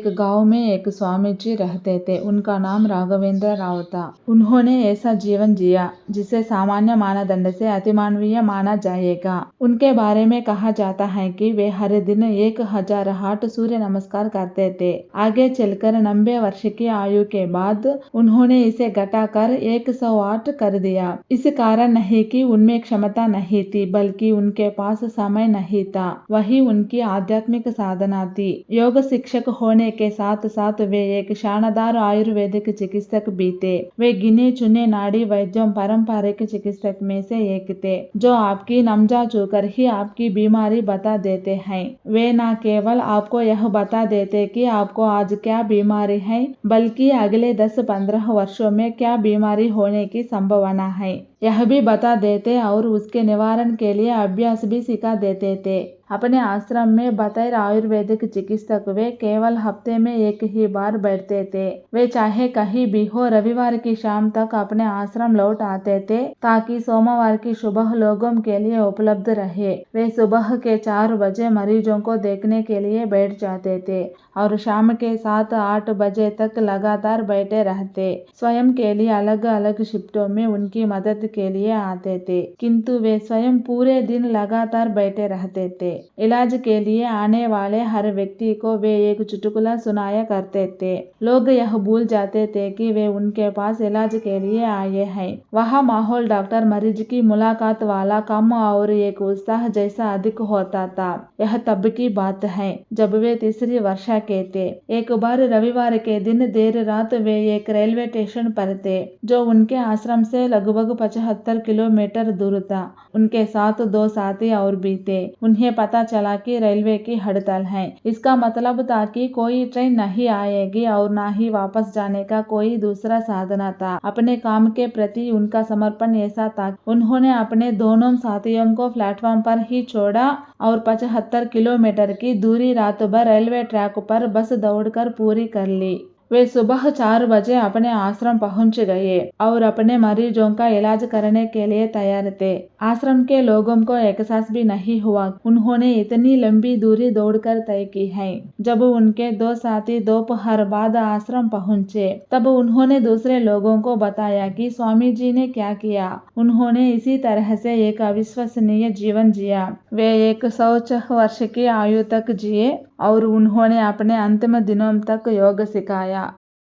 एक गांव में एक स्वामी जी रहते थे। उनका नाम राघवेंद्र राव था। उन्होंने ऐसा जीवन जिया जिसे सामान्य मानदंड से अतिमानवीय माना जाएगा। उनके बारे में कहा जाता है कि वे हर दिन 1008 सूर्य नमस्कार करते थे। आगे चलकर 90 वर्ष की आयु के बाद उन्होंने इसे घटाकर 108 कर दिया। इस कारण नहीं कि उनमें क्षमता नहीं थी, बल्कि उनके पास समय नहीं था। वही उनकी आध्यात्मिक साधना थी। योग शिक्षक होने के साथ साथ वे एक शानदार आयुर्वेदिक चिकित्सक भी थे। वे गिने चुने नाड़ी वैद्यों पारंपरिक चिकित्सक में से एक थे, जो आपकी नमजा छूकर ही आपकी बीमारी बता देते हैं। वे न केवल आपको यह बता देते कि आपको आज क्या बीमारी है, बल्कि अगले 10-15 वर्षों में क्या बीमारी होने की संभावना है यह भी बता देते और उसके निवारण के लिए अभ्यास भी सिखा देते थे। अपने आश्रम में बतौर आयुर्वेदिक चिकित्सक वे केवल हफ्ते में एक ही बार बैठते थे। वे चाहे कहीं भी हो, रविवार की शाम तक अपने आश्रम लौट आते थे ताकि सोमवार की सुबह लोगों के लिए उपलब्ध रहे। वे सुबह के 4 बजे मरीजों को देखने के लिए बैठ जाते थे और शाम के 7-8 बजे तक लगातार बैठे रहते। स्वयं के लिए अलग अलग शिफ्टों में उनकी मदद के लिए आते थे, किंतु वे स्वयं पूरे दिन लगातार बैठे रहते थे। इलाज के लिए आने वाले हर व्यक्ति को वे एक चुटकुला सुनाया करते थे। लोग यह भूल जाते थे कि वे उनके पास इलाज के लिए आए हैं। वह माहौल डॉक्टर मरीज की मुलाकात वाला कम और एक उत्साह जैसा अधिक होता था। यह तब की बात है जब वे तीसरी वर्षा के थे। एक बार रविवार के दिन देर रात वे एक रेलवे स्टेशन पर थे, जो उनके आश्रम से लगभग 75 किलोमीटर दूर था। उनके साथ 2 साथी और भी थे। उन्हें पता चला कि रेलवे की हड़ताल है। इसका मतलब था कि कोई ट्रेन नहीं आएगी और न ही वापस जाने का कोई दूसरा साधन था। अपने काम के प्रति उनका समर्पण ऐसा था, उन्होंने अपने दोनों साथियों को प्लेटफॉर्म पर ही छोड़ा और 75 किलोमीटर की दूरी रात भर रेलवे ट्रैक पर बस दौड़कर पूरी कर ली। वे सुबह 4 बजे अपने आश्रम पहुंच गए और अपने मरीजों का इलाज करने के लिए तैयार थे। आश्रम के लोगों को एहसास भी नहीं हुआ उन्होंने इतनी लंबी दूरी दौड़कर तय की है। जब उनके 2 साथी दोपहर बाद आश्रम पहुंचे, तब उन्होंने दूसरे लोगों को बताया कि स्वामी जी ने क्या किया। उन्होंने इसी तरह से एक अविश्वसनीय जीवन जिया। वे 104 वर्ष की आयु तक जिए और उन्होंने अपने अंतिम दिनों तक योग सिखाया।